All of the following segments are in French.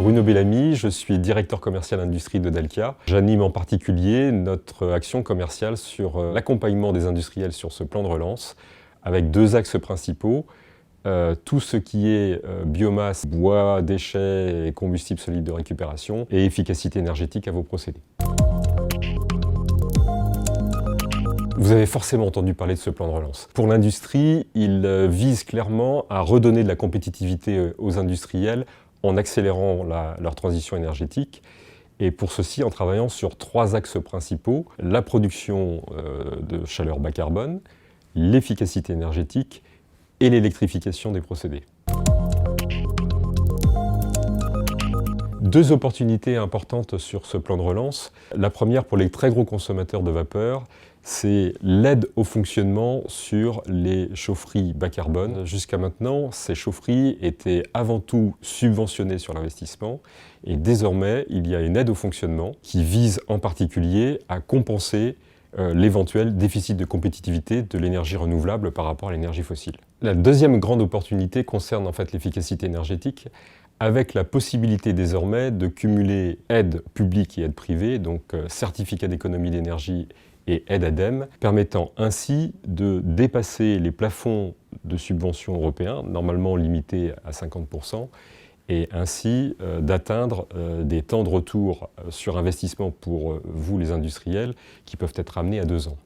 Bruno Bellamy, je suis directeur commercial industrie de Dalkia. J'anime en particulier notre action commerciale sur l'accompagnement des industriels sur ce plan de relance, avec deux axes principaux. Tout ce qui est biomasse, bois, déchets et combustibles solides de récupération et efficacité énergétique à vos procédés. Vous avez forcément entendu parler de ce plan de relance. Pour l'industrie, il vise clairement à redonner de la compétitivité aux industriels en accélérant leur transition énergétique. Et pour ceci, en travaillant sur trois axes principaux, la production de chaleur bas carbone, l'efficacité énergétique et l'électrification des procédés. Deux opportunités importantes sur ce plan de relance. La première, pour les très gros consommateurs de vapeur, c'est l'aide au fonctionnement sur les chaufferies bas carbone. Jusqu'à maintenant, ces chaufferies étaient avant tout subventionnées sur l'investissement et désormais, il y a une aide au fonctionnement qui vise en particulier à compenser l'éventuel déficit de compétitivité de l'énergie renouvelable par rapport à l'énergie fossile. La deuxième grande opportunité concerne en fait l'efficacité énergétique, avec la possibilité désormais de cumuler aide publique et aide privée, donc certificat d'économie d'énergie et aide ADEME, permettant ainsi de dépasser les plafonds de subventions européens, normalement limités à 50%, et ainsi d'atteindre des temps de retour sur investissement pour vous les industriels qui peuvent être amenés à 2 ans.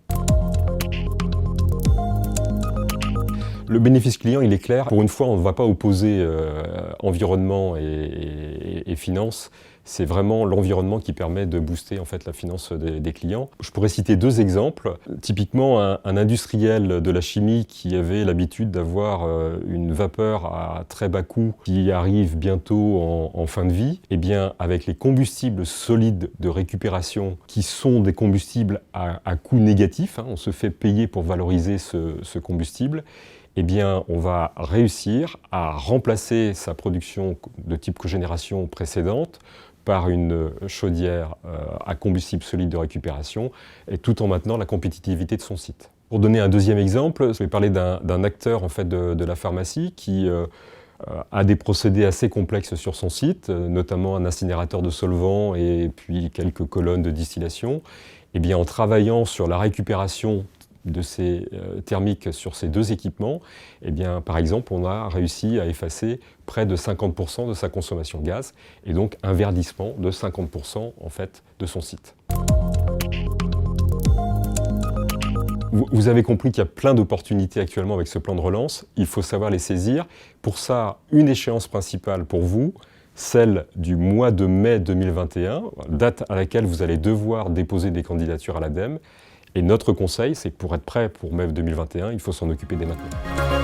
Le bénéfice client, il est clair. Pour une fois, on ne va pas opposer environnement et finance. C'est vraiment l'environnement qui permet de booster en fait, la finance des clients. Je pourrais citer deux exemples. Typiquement, un industriel de la chimie qui avait l'habitude d'avoir une vapeur à très bas coût qui arrive bientôt en fin de vie, eh bien, avec les combustibles solides de récupération qui sont des combustibles à coût négatif, on se fait payer pour valoriser ce combustible, eh bien, on va réussir à remplacer sa production de type cogénération précédente par une chaudière à combustible solide de récupération, et tout en maintenant la compétitivité de son site. Pour donner un deuxième exemple, je vais parler d'un acteur en fait, de la pharmacie qui a des procédés assez complexes sur son site, notamment un incinérateur de solvants et puis quelques colonnes de distillation. Eh bien, en travaillant sur la récupération de ces thermiques sur ces deux équipements, eh bien, par exemple, on a réussi à effacer près de 50% de sa consommation de gaz et donc un verdissement de 50% en fait, de son site. Vous avez compris qu'il y a plein d'opportunités actuellement avec ce plan de relance. Il faut savoir les saisir. Pour ça, une échéance principale pour vous, celle du mois de mai 2021, date à laquelle vous allez devoir déposer des candidatures à l'ADEME. Et notre conseil, c'est que pour être prêt pour mai 2021, il faut s'en occuper dès maintenant.